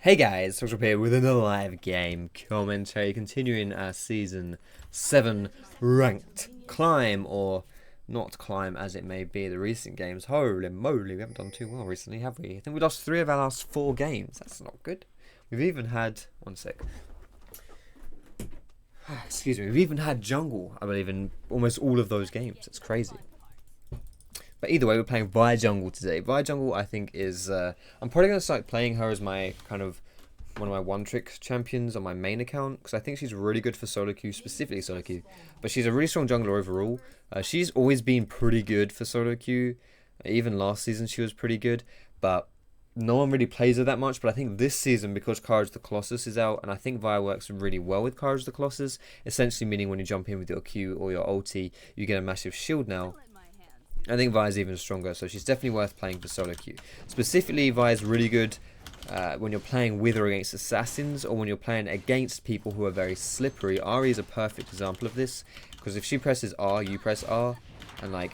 Hey guys, Foxdrop here with another live game commentary, continuing our Season 7 ranked climb, or not climb as it may be, the recent games. Holy moly, we haven't done too well recently, have we? I think we lost 3 of our last 4 games. That's not good. We've even had, one sec. Excuse me, we've even had jungle, I believe, in almost all of those games. It's crazy. But either way, we're playing Vi Jungle today. Vi Jungle, I think, is... I'm probably going to start playing her as my kind of... one of my one-trick champions on my main account. Because I think she's really good for solo queue, specifically solo queue. But she's a really strong jungler overall. She's always been pretty good for solo queue. Even last season she was pretty good. But no one really plays her that much. But I think this season, because Courage the Colossus is out, and I think Vi works really well with Courage the Colossus. Essentially meaning when you jump in with your Q or your ulti, you get a massive shield now. I think Vi is even stronger, so she's definitely worth playing for solo queue. Specifically, Vi is really good when you're playing with or against assassins, or when you're playing against people who are very slippery. Ari is a perfect example of this, because if she presses R, you press R, and like,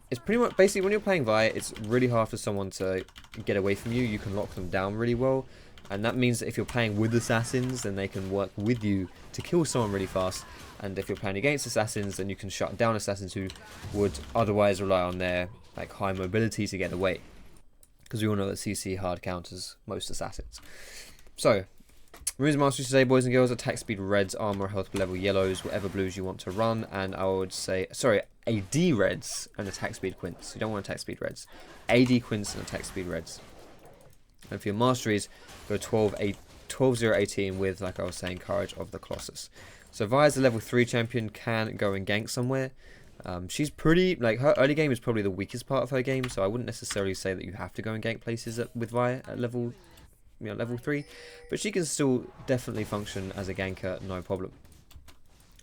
it's pretty much, basically when you're playing Vi, it's really hard for someone to get away from you. You can lock them down really well, and that means that if you're playing with assassins, then they can work with you to kill someone really fast. And if you're playing against assassins, then you can shut down assassins who would otherwise rely on their like high mobility to get away. Because we all know that CC hard counters most assassins. So, runes masteries today, boys and girls: attack speed reds, armor, health level yellows, whatever blues you want to run. And I would say, sorry, AD reds and attack speed quints. You don't want attack speed reds. AD quints and attack speed reds. And for your masteries, go 12-0-18 with, like I was saying, Courage of the Colossus. So Vi as a level 3 champion can go and gank somewhere. She's pretty, like, her early game is probably the weakest part of her game, so I wouldn't necessarily say that you have to go and gank places with Vi at level, level 3. But she can still definitely function as a ganker, no problem.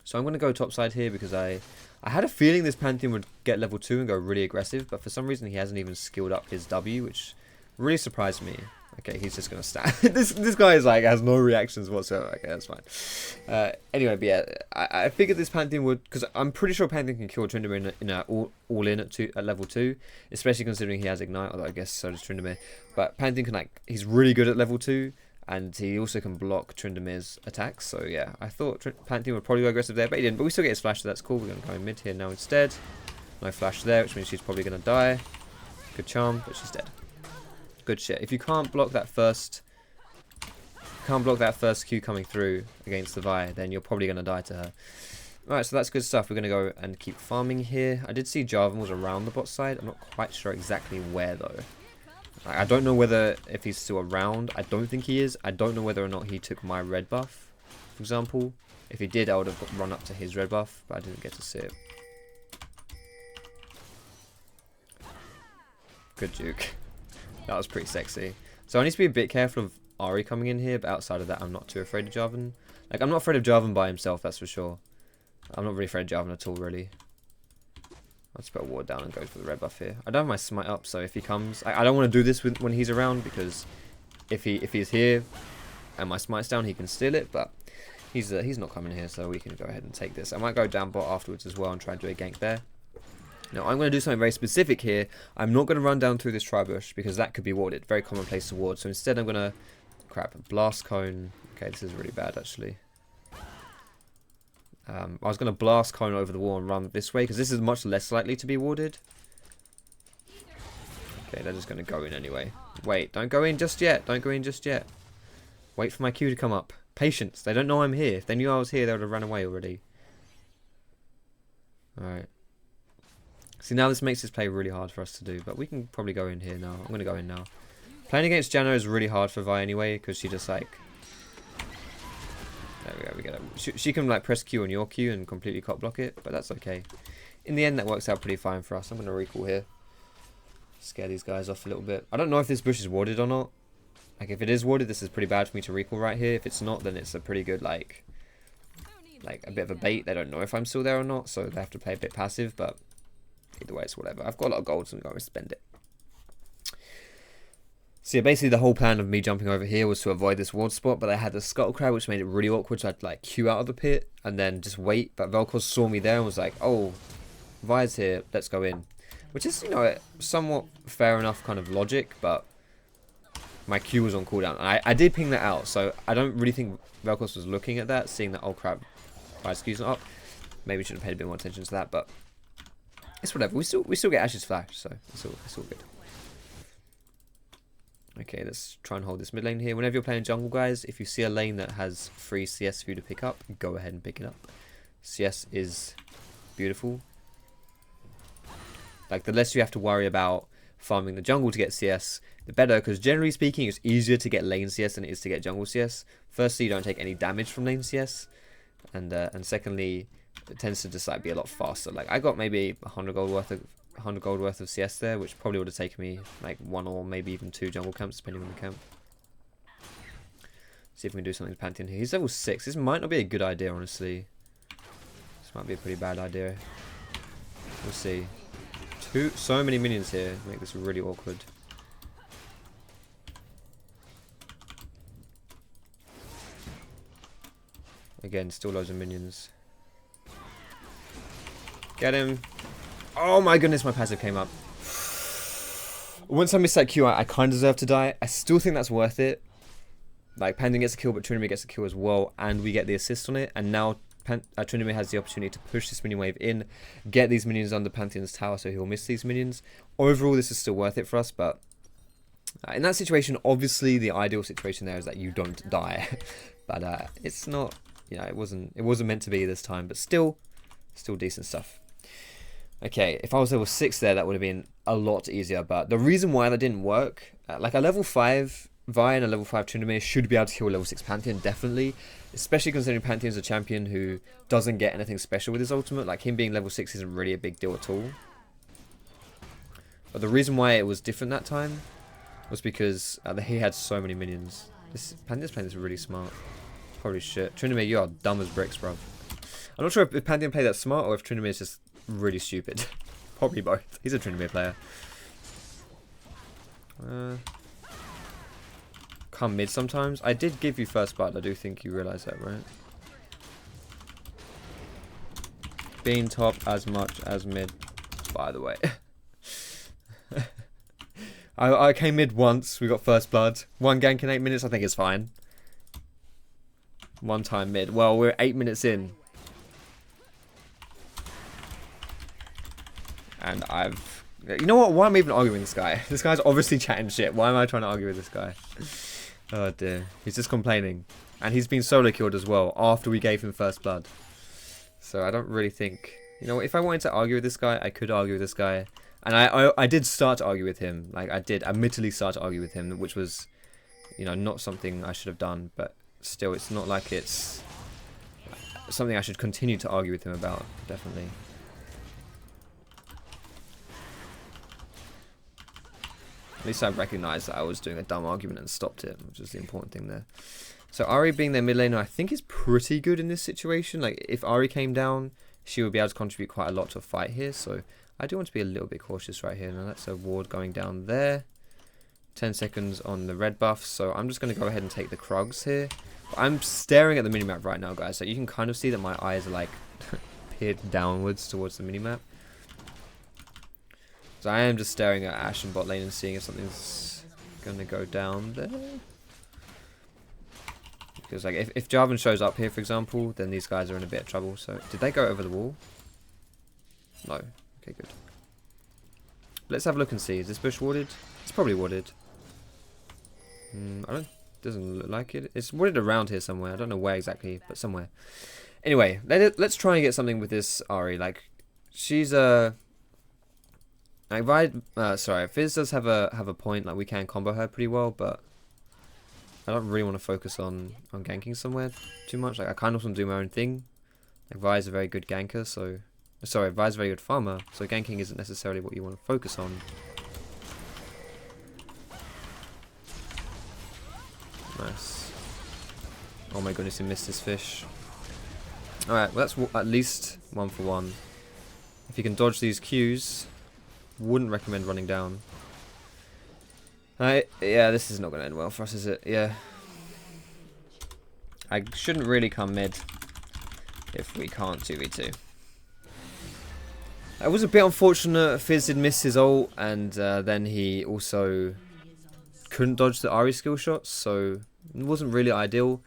So I'm going to go topside here because I had a feeling this Pantheon would get level 2 and go really aggressive, but for some reason he hasn't even skilled up his W, which really surprised me. Okay, he's just gonna stand. this guy is like has no reactions whatsoever. Okay, that's fine. Anyway, but yeah, I figured this Pantheon would, because I'm pretty sure Pantheon can kill Tryndamere in a all in at level 2, especially considering he has Ignite. Although I guess so does Tryndamere. But Pantheon can he's really good at level 2, and he also can block Tryndamere's attacks. So yeah, I thought Pantheon would probably go aggressive there, but he didn't. But we still get his flash, so that's cool. We're gonna go in mid here now instead. No flash there, which means she's probably gonna die. Good charm, but she's dead. Good shit. If you can't block that first Q coming through against the Vi, then you're probably going to die to her. Alright, so that's good stuff. We're going to go and keep farming here. I did see Jarvan was around the bot side. I'm not quite sure exactly where though. I don't know whether if he's still around. I don't think he is. I don't know whether or not he took my red buff, for example. If he did, I would have run up to his red buff, but I didn't get to see it. Good juke. That was pretty sexy. So I need to be a bit careful of Ari coming in here, but outside of that, I'm not too afraid of Jarvan. Like, I'm not afraid of Jarvan by himself, that's for sure. I'm not really afraid of Jarvan at all, really. I'll just put a ward down and go for the red buff here. I don't have my smite up, so if he comes... I don't want to do this when he's around, because if he's here and my smite's down, he can steal it, but he's not coming here, so we can go ahead and take this. I might go down bot afterwards as well and try and do a gank there. Now, I'm going to do something very specific here. I'm not going to run down through this tri-bush because that could be warded. Very common place to ward. So instead, I'm going to... Crap. Blast cone. Okay, this is really bad, actually. I was going to blast cone over the wall and run this way because this is much less likely to be warded. Okay, they're just going to go in anyway. Wait, don't go in just yet. Don't go in just yet. Wait for my Q to come up. Patience. They don't know I'm here. If they knew I was here, they would have run away already. Alright. See, now this makes this play really hard for us to do, but we can probably go in here now. I'm going to go in now. Playing against Janna is really hard for Vi anyway, because she just like... There we go, we get it. She can like press Q on your Q and completely cop block it, but that's okay. In the end, that works out pretty fine for us. I'm going to recall here. Scare these guys off a little bit. I don't know if this bush is warded or not. Like, if it is warded, this is pretty bad for me to recall right here. If it's not, then it's a pretty good, like a bit of a bait. They don't know if I'm still there or not, so they have to play a bit passive, but... Either way, it's whatever. I've got a lot of gold, so I'm going to spend it. So yeah, basically the whole plan of me jumping over here was to avoid this ward spot, but I had the scuttle crab, which made it really awkward, so I'd like queue out of the pit and then just wait. But Vel'Koz saw me there and was like, oh, Vi's here, let's go in. Which is, you know, somewhat fair enough kind of logic, but my Q was on cooldown. I did ping that out, so I don't really think Vel'Koz was looking at that, seeing that, oh crap, Fire's Q's not up. Maybe should have paid a bit more attention to that, but it's whatever. We still get Ashes Flash, so it's all good. Okay, let's try and hold this mid lane here. Whenever you're playing jungle, guys, if you see a lane that has free CS for you to pick up, go ahead and pick it up. CS is beautiful. Like, the less you have to worry about farming the jungle to get CS, the better, because generally speaking, it's easier to get lane CS than it is to get jungle CS. Firstly, you don't take any damage from lane CS, and secondly, it tends to just like be a lot faster. Like, I got maybe 100 gold worth of CS there, which probably would have taken me like 1 or maybe even 2 jungle camps, depending on the camp. See if we can do something to Pantheon here. He's level 6. This might not be a good idea, honestly. This might be a pretty bad idea. We'll see. So many minions here make this really awkward. Again, still loads of minions. Get him. Oh my goodness, my passive came up. Once I miss that Q, I kind of deserve to die. I still think that's worth it. Like, Pantheon gets a kill, but Trinity gets a kill as well, and we get the assist on it. And now Trinity has the opportunity to push this minion wave in, get these minions under Pantheon's tower, so he'll miss these minions. Overall, this is still worth it for us, but in that situation, obviously the ideal situation there is that you don't die. But it's not, you know, it wasn't meant to be this time, but still decent stuff. Okay, if I was level 6 there, that would have been a lot easier. But the reason why that didn't work, like a level 5 Vi and a level 5 Tryndamere should be able to kill a level 6 Pantheon, definitely. Especially considering Pantheon's a champion who doesn't get anything special with his ultimate. Like, him being level 6 isn't really a big deal at all. But the reason why it was different that time was because he had so many minions. Pantheon's playing this really smart. Holy shit. Tryndamere, you are dumb as bricks, bro. I'm not sure if Pantheon played that smart or if Tryndamere is just really stupid. Probably both. He's a Tryndamere player. Come mid sometimes. I did give you first blood. I do think you realise that, right? Being top as much as mid, by the way. I came mid once. We got first blood. 1 gank in 8 minutes. I think it's fine. 1 time mid. Well, we're 8 minutes in. And I've... You know what? Why am I even arguing with this guy? This guy's obviously chatting shit. Why am I trying to argue with this guy? Oh dear. He's just complaining. And he's been solo killed as well after we gave him first blood. So I don't really think... You know, if I wanted to argue with this guy, I could argue with this guy. And I did start to argue with him. Like, I did admittedly start to argue with him, which was, you know, not something I should have done. But still, it's not like it's something I should continue to argue with him about, definitely. At least I recognised that I was doing a dumb argument and stopped it, which is the important thing there. So Ahri being their mid laner, I think is pretty good in this situation. Like, if Ahri came down, she would be able to contribute quite a lot to a fight here. So I do want to be a little bit cautious right here. Now that's a ward going down there. 10 seconds on the red buff. So I'm just going to go ahead and take the Krugs here. But I'm staring at the minimap right now, guys. So you can kind of see that my eyes are like peered downwards towards the minimap. So I am just staring at Ashe and bot lane and seeing if something's going to go down there. Because like if Jarvan shows up here, for example, then these guys are in a bit of trouble. So did they go over the wall? No. Okay, good. Let's have a look and see. Is this bush warded? It's probably warded. Doesn't look like it. It's warded around here somewhere. I don't know where exactly, but somewhere. Anyway, let's try and get something with this Ahri. Like, she's a... sorry, Fizz does have a point. Like, we can combo her pretty well, but I don't really want to focus on ganking somewhere too much. Like, I kind of want to do my own thing. Like, Vi is a very good ganker, so... Sorry, Vi is a very good farmer, so ganking isn't necessarily what you want to focus on. Nice. Oh my goodness, he missed his fish. Alright, well that's at least 1 for 1. If you can dodge these Qs, wouldn't recommend running down. Yeah, this is not going to end well for us, is it? Yeah. I shouldn't really come mid if we can't 2v2. It was a bit unfortunate. Fizz did miss his ult, and then he also couldn't dodge the Ahri skill shots, so it wasn't really ideal.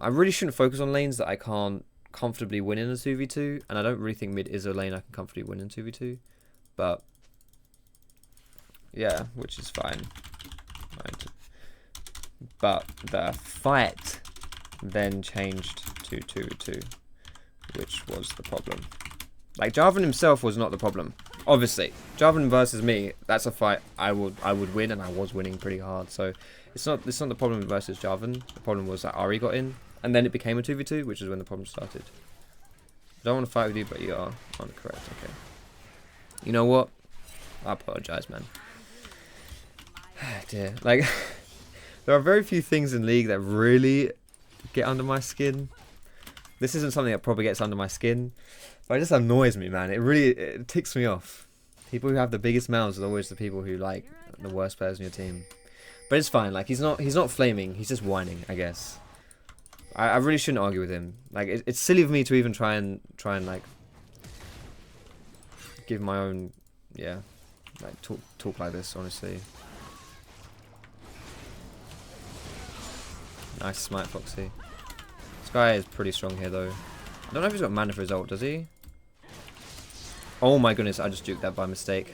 I really shouldn't focus on lanes that I can't comfortably win in a 2v2, and I don't really think mid is a lane I can comfortably win in 2v2, but yeah, which is fine. Right. But the fight then changed to 2v2, which was the problem. Like, Jarvan himself was not the problem. Obviously, Jarvan versus me, that's a fight I would win, and I was winning pretty hard. So it's not the problem versus Jarvan. The problem was that Ahri got in, and then it became a 2v2, which is when the problem started. I don't want to fight with you, but you are correct. Okay. You know what? I apologize, man. Dear. Like, there are very few things in League that really get under my skin. This isn't something that probably gets under my skin, but it just annoys me, man. It ticks me off. People who have the biggest mouths are always the people who like the worst players in your team. But it's fine. Like, he's not flaming. He's just whining, I guess. I really shouldn't argue with him. Like, it's silly of me to even try and like give my own, yeah, like talk like this, honestly. Nice smite, Foxy. This guy is pretty strong here, though. I don't know if he's got mana for his ult, does he? Oh my goodness, I just juked that by mistake.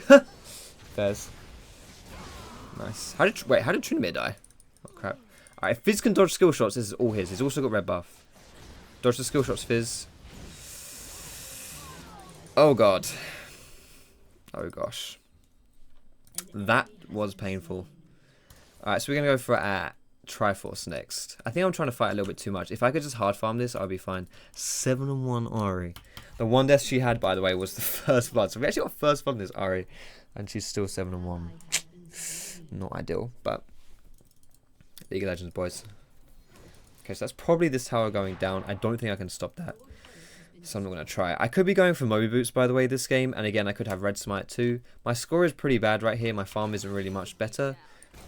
Fairs. Nice. How did Tryndamere die? Oh crap. Alright, if Fizz can dodge skill shots, this is all his. He's also got red buff. Dodge the skill shots, Fizz. Oh god. Oh gosh. That was painful. Alright, so we're going to go for Triforce next. I think I'm trying to fight a little bit too much. If I could just hard farm this, I'll be fine. 7-1 Ahri. The one death she had, by the way, was the first blood. So we actually got first blood in this Ahri, and she's still 7-1. Not ideal, but League of Legends, boys. Okay, so that's probably this tower going down. I don't think I can stop that, so I'm not going to try. I could be going for Moby Boots, by the way, this game, and again, I could have Red Smite too. My score is pretty bad right here. My farm isn't really much better.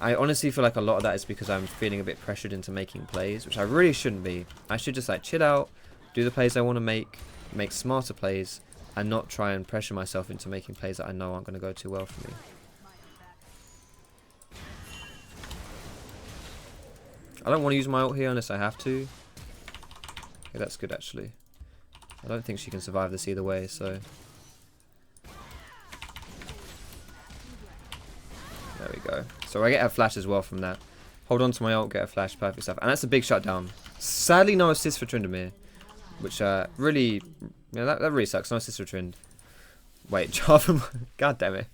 I honestly feel like a lot of that is because I'm feeling a bit pressured into making plays, which I really shouldn't be. I should just like chill out, do the plays I want to make smarter plays, and not try and pressure myself into making plays that I know aren't going to go too well for me. I don't want to use my ult here unless I have to. Okay, that's good actually. I don't think she can survive this either way, so... There we go. So I get a flash as well from that. Hold on to my ult, get a flash, perfect stuff. And that's a big shutdown. Sadly, no assist for Tryndamere, which really, that really sucks. No assist for Trynd. Wait, Jarvan, god damn it,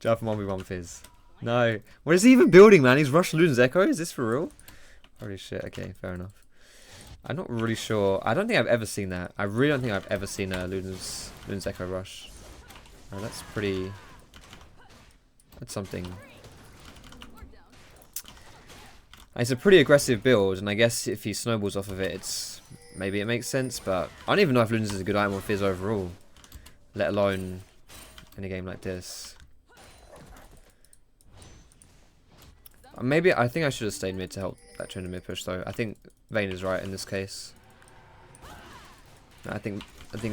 Jarvan 1v1 Fizz. No, what is he even building, man? He's rushed Luden's Echo. Is this for real? Holy shit. Okay, fair enough. I'm not really sure. I don't think I've ever seen that. I really don't think I've ever seen Luden's Echo rush. Oh, that's pretty. That's something. It's a pretty aggressive build, and I guess if he snowballs off of it, maybe it makes sense, but I don't even know if Luden's is a good item on Fizz overall, let alone in a game like this. Maybe I think I should have stayed mid to help that Tryndamere push, though. I think Vayne is right in this case. I think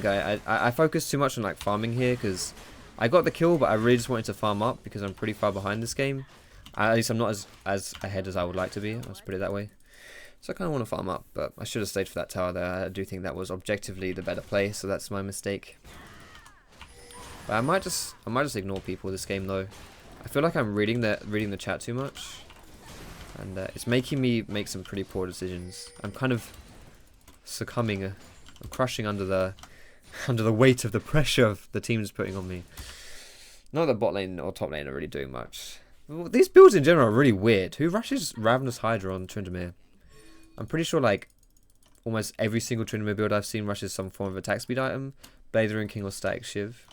I focused too much on like farming here because I got the kill, but I really just wanted to farm up because I'm pretty far behind this game. At least I'm not as ahead as I would like to be. Let's put it that way. So I kind of want to farm up, but I should have stayed for that tower there. I do think that was objectively the better play, so that's my mistake. But I might just ignore people this game though. I feel like I'm reading the chat too much, and it's making me make some pretty poor decisions. I'm kind of succumbing. I'm crushing under the weight of the pressure of the team's putting on me. Not that bot lane or top lane are really doing much. Well, these builds in general are really weird. Who rushes Ravenous Hydra on Tryndamere? I'm pretty sure like almost every single Tryndamere build I've seen rushes some form of attack speed item. Blazer and King or Static Shiv.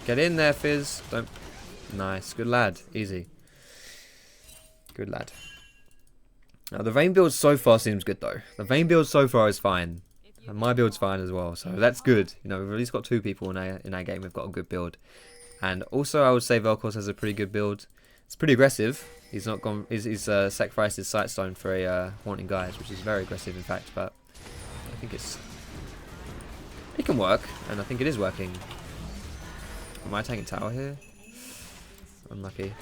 Get in there, Fizz. Don't. Nice. Good lad. Easy. Good lad. Now, the Vayne build so far seems good, though. The Vayne build so far is fine. And my build's fine as well, so that's good. You know, we've at least got two people in our game. We've got a good build. And also, I would say Vel'Koz has a pretty good build. It's pretty aggressive. He's not gone. He's sacrificed his Sightstone for a Haunting Guise, which is very aggressive, in fact. But I think it can work, and I think it is working. Am I taking tower here? Unlucky.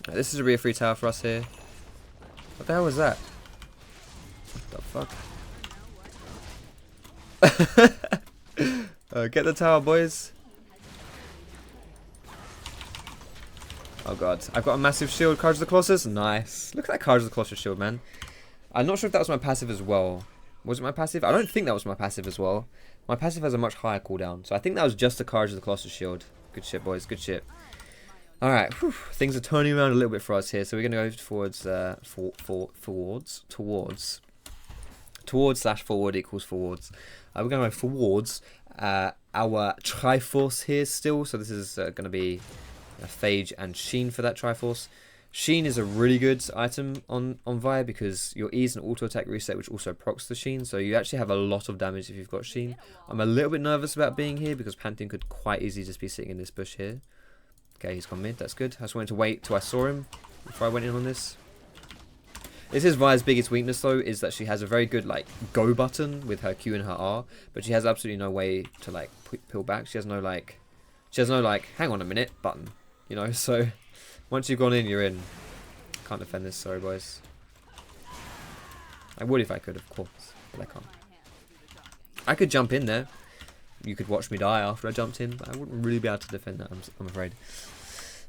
Right, this is a real free tower for us here. What the hell was that? What the fuck? Get the tower, boys. Oh god. I've got a massive shield. Courage of the Colossus. Nice. Look at that Courage of the Colossus shield, man. I'm not sure if that was my passive as well. Was it my passive? I don't think that was my passive as well. My passive has a much higher cooldown. So I think that was just the Courage of the Colossus shield. Good shit, boys. Good shit. Alright. Things are turning around a little bit for us here. So we're going to go towards... Towards / forward equals forwards. We're going to go forwards. Our Triforce here still. So this is going to be a Phage and Sheen for that Triforce. Sheen is a really good item on Vi because your E's and auto attack reset, which also procs the Sheen, so you actually have a lot of damage if you've got Sheen. I'm a little bit nervous about being here because Pantheon could quite easily just be sitting in this bush here. Okay, he's gone mid, that's good. I just wanted to wait till I saw him before I went in on this. This is Vi's biggest weakness though, is that she has a very good like go button with her Q and her R, but she has absolutely no way to like peel back. She has no like hang on a minute button, you know, so once you've gone in, you're in. Can't defend this, sorry boys. I would if I could, of course, but I can't. I could jump in there. You could watch me die after I jumped in, but I wouldn't really be able to defend that, I'm afraid.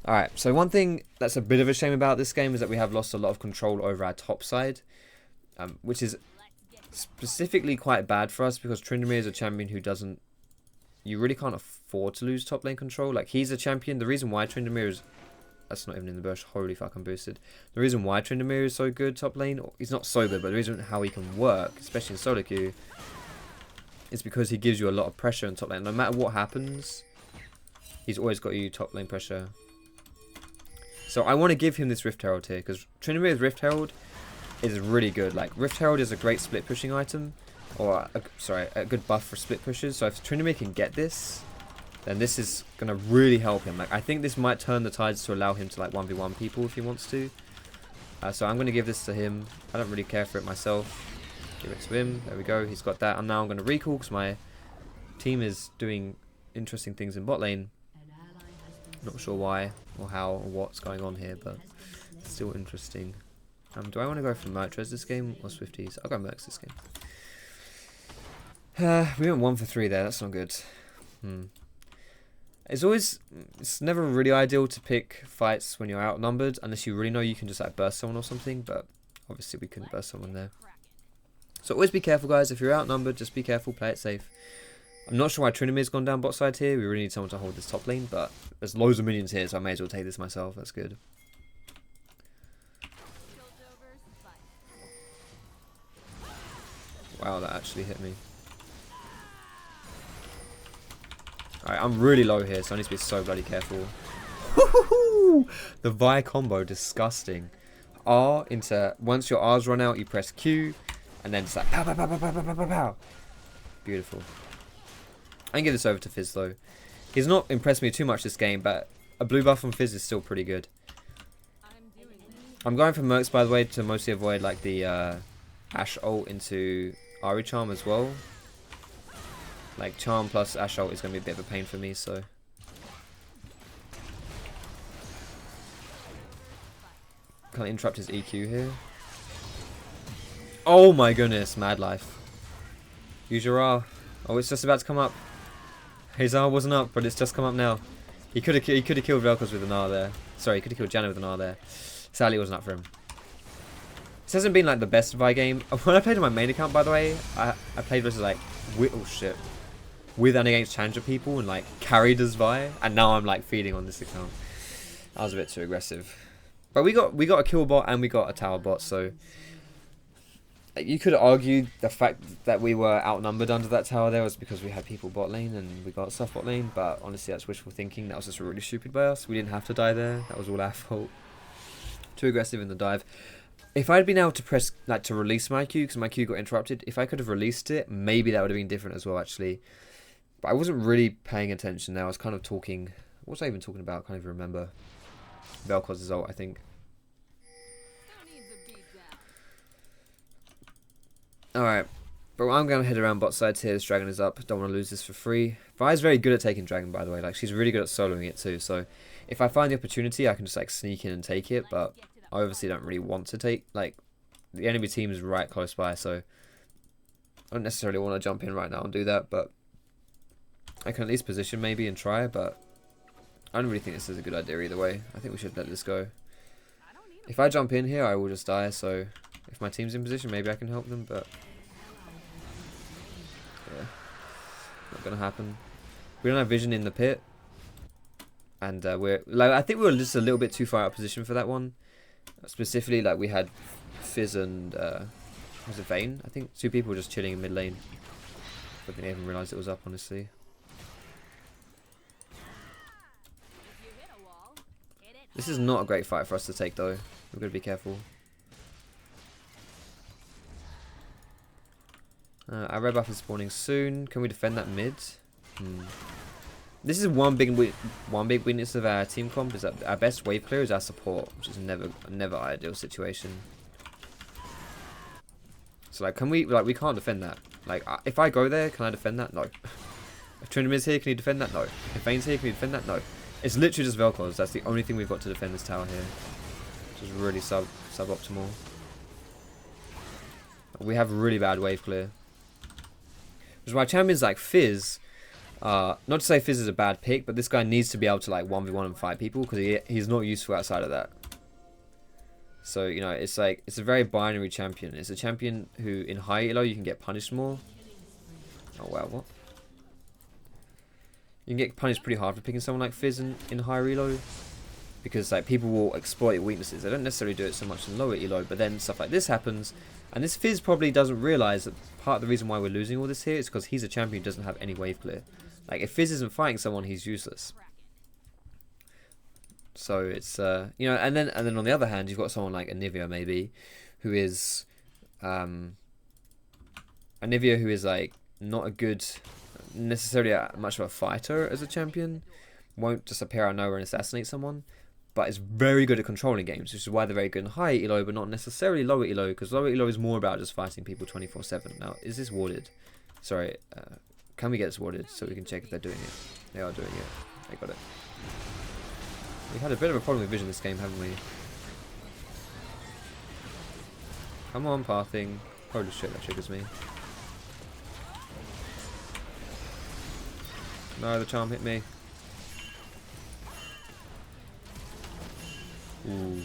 Alright, so one thing that's a bit of a shame about this game is that we have lost a lot of control over our top side, which is specifically quite bad for us because Tryndamere is a champion who doesn't... You really can't afford to lose top lane control. Like, he's a champion. The reason why Tryndamere is... That's not even in the bush. Holy fuck, I'm boosted. The reason why Tryndamere is so good top lane, or he's not so good, but the reason how he can work, especially in solo queue, is because he gives you a lot of pressure in top lane. No matter what happens, he's always got you top lane pressure. So I want to give him this Rift Herald here, because Tryndamere's Rift Herald is really good. Like, Rift Herald is a great split pushing item, or, a good buff for split pushes. So if Tryndamere can get this, then this is going to really help him. Like, I think this might turn the tides to allow him to like 1v1 people if he wants to. So I'm going to give this to him. I don't really care for it myself. Give it to him. There we go. He's got that. And now I'm going to recall because my team is doing interesting things in bot lane. Not sure why or how or what's going on here, but it's still interesting. Do I want to go for Mertres this game or Swifties? I'll go Mercs this game. We went 1 for 3 there. That's not good. It's never really ideal to pick fights when you're outnumbered unless you really know you can just like burst someone or something, but obviously we couldn't burst someone there. So always be careful, guys. If you're outnumbered, just be careful, play it safe. I'm not sure why Tryndamere's gone down bot side here. We really need someone to hold this top lane, but there's loads of minions here, so I may as well take this myself. That's good. Wow, that actually hit me. Alright, I'm really low here, so I need to be so bloody careful. The Vi combo, disgusting. R into... Once your R's run out, you press Q, and then it's like pow, pow, pow, pow, pow, pow, pow, pow. Beautiful. I can give this over to Fizz, though. He's not impressed me too much this game, but a blue buff from Fizz is still pretty good. I'm going for Mercs, by the way, to mostly avoid like the Ashe ult into Ahri Charm as well. Like, Charm plus Ashe ult is going to be a bit of a pain for me, so... Can't interrupt his EQ here. Oh my goodness, mad life. Use your R. Oh, it's just about to come up. His R wasn't up, but it's just come up now. He could have killed Vel'Koz with an R there. Sorry, he could have killed Janna with an R there. Sadly, it wasn't up for him. This hasn't been like the best Vi game. When I played on my main account, by the way, I played versus like... Oh shit. With and against Challenger people and like carried as Vi, and now I'm like feeding on this account. I was a bit too aggressive, but we got a kill bot and we got a tower bot, so you could argue the fact that we were outnumbered under that tower there was because we had people bot lane and we got stuff bot lane, but honestly that's wishful thinking. That was just really stupid by us. We didn't have to die there. That was all our fault. Too aggressive in the dive. If I'd been able to press like to release my Q because my Q got interrupted, if I could have released it, maybe that would have been different as well actually. But I wasn't really paying attention there. I was kind of talking... What was I even talking about? I can't even remember. Vel'Koz's ult, I think. Alright. But I'm going to head around bot sides here. This dragon is up. Don't want to lose this for free. Vi's very good at taking dragon, by the way. Like, she's really good at soloing it too. So, if I find the opportunity, I can just like sneak in and take it. But I obviously don't really want to take, like, the enemy team is right close by, so I don't necessarily want to jump in right now and do that. But I can at least position maybe and try. But I don't really think this is a good idea either way. I think we should let this go. If I jump in here, I will just die. So if my team's in position, maybe I can help them. But yeah, not gonna happen. We don't have vision in the pit, and we're like, I think we were just a little bit too far out of position for that one. Specifically, like, we had Fizz and was it Vayne? I think 2 people were just chilling in mid lane. I don't think they even realised it was up, honestly. This is not a great fight for us to take, though. We've got to be careful. Our red buff is spawning soon. Can we defend that mid? This is one big weakness of our team comp, is that our best wave clear is our support, which is never ideal situation. So like, can we, like, we can't defend that. Like, if I go there, can I defend that? No. If Trinum is here, can you defend that? No. If Vayne's here, can you defend that? No. It's literally just Vel'Koz. That's the only thing we've got to defend this tower here, which is really suboptimal. We have really bad wave clear. Which is why champions like Fizz, not to say Fizz is a bad pick, but this guy needs to be able to like 1v1 and fight people, because he's not useful outside of that. So, you know, it's like, it's a very binary champion. It's a champion who in high elo you can get punished more. Oh wow, what? You can get punished pretty hard for picking someone like Fizz in higher elo, because like people will exploit your weaknesses. They don't necessarily do it so much in lower elo, but then stuff like this happens, and this Fizz probably doesn't realise that part of the reason why we're losing all this here is because he's a champion who doesn't have any wave clear. Like, if Fizz isn't fighting someone, he's useless. So it's you know, and then on the other hand, you've got someone like Anivia maybe, who is like not a good, necessarily much of a fighter as a champion, won't just appear out of nowhere and assassinate someone, but is very good at controlling games, which is why they're very good in high elo, but not necessarily lower elo, because lower elo is more about just fighting people 24/7. Now, is this warded? Sorry, can we get this warded so we can check if they're doing it? They are doing it. They got it. We've had a bit of a problem with vision this game, haven't we? Come on, pathing. Holy shit, that triggers me. No, the charm hit me. Ooh.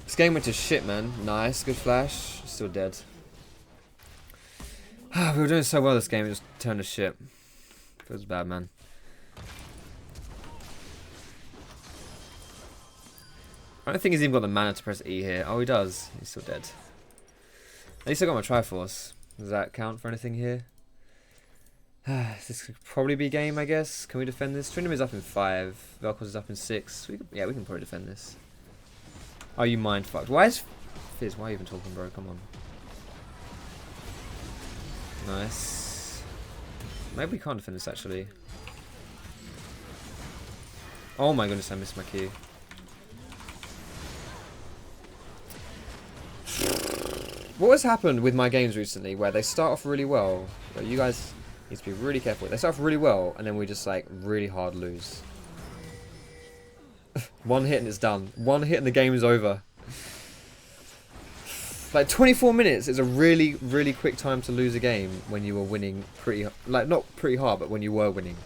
This game went to shit, man. Nice, good flash. Still dead. We were doing so well this game, it just turned to shit. Feels bad, man. I don't think he's even got the mana to press E here. Oh, he does. He's still dead. At least I got my Triforce. Does that count for anything here? This could probably be game, I guess. Can we defend this? Trinum is up in 5. Vel'Koz is up in 6. Yeah, we can probably defend this. Oh, you mind fucked. Why is Fizz? Why are you even talking, bro? Come on. Nice. Maybe we can't defend this, actually. Oh my goodness, I missed my Q. What has happened with my games recently where they start off really well? Where you guys need to be really careful. They start off really well and then we just like really hard lose. One hit and it's done. One hit and the game is over. Like 24 minutes is a really, really quick time to lose a game when you were winning pretty, like not pretty hard, but when you were winning.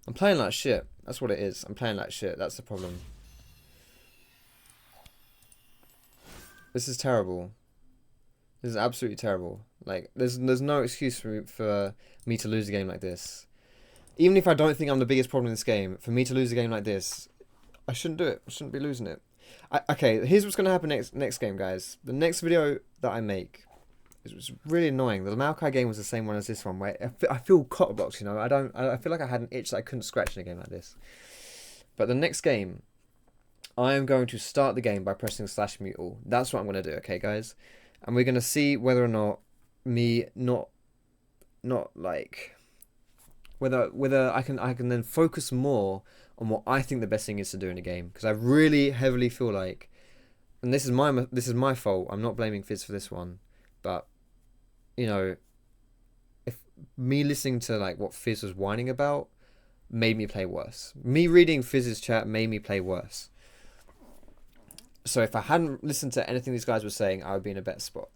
I'm playing like shit. That's what it is. I'm playing like shit. That's the problem. This is terrible. This is absolutely terrible. Like, there's no excuse for me to lose a game like this. Even if I don't think I'm the biggest problem in this game, for me to lose a game like this, I shouldn't do it. I shouldn't be losing it. Okay, here's what's going to happen next game, guys. The next video that I make, it was really annoying. The Maokai game was the same one as this one, where I feel cock-blocked, you know. I feel like I had an itch that I couldn't scratch in a game like this. But the next game, I am going to start the game by pressing /mute all. That's what I'm going to do, okay, guys? And we're going to see whether or not whether I can then focus more on what I think the best thing is to do in a game, because I really heavily feel like, and this is my fault. I'm not blaming Fizz for this one, but you know, if me listening to like what Fizz was whining about made me play worse. Me reading Fizz's chat made me play worse. So if I hadn't listened to anything these guys were saying, I would be in a better spot.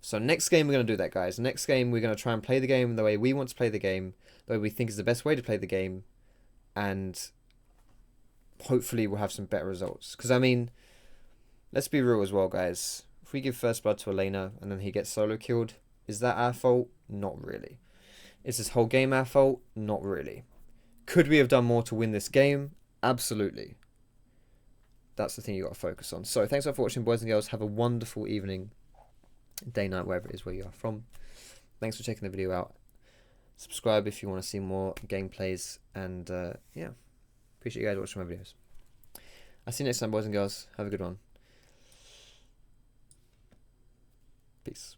So next game we're going to do that, guys. Next game we're going to try and play the game the way we want to play the game, the way we think is the best way to play the game, and hopefully we'll have some better results. Because, I mean, let's be real as well, guys. If we give first blood to Elena and then he gets solo killed, is that our fault? Not really. Is this whole game our fault? Not really. Could we have done more to win this game? Absolutely. That's the thing you got to focus on. So thanks for watching, boys and girls. Have a wonderful evening, day, night, wherever it is where you are from. Thanks for checking the video out. Subscribe if you want to see more gameplays. And yeah, appreciate you guys watching my videos. I'll see you next time, boys and girls. Have a good one. Peace.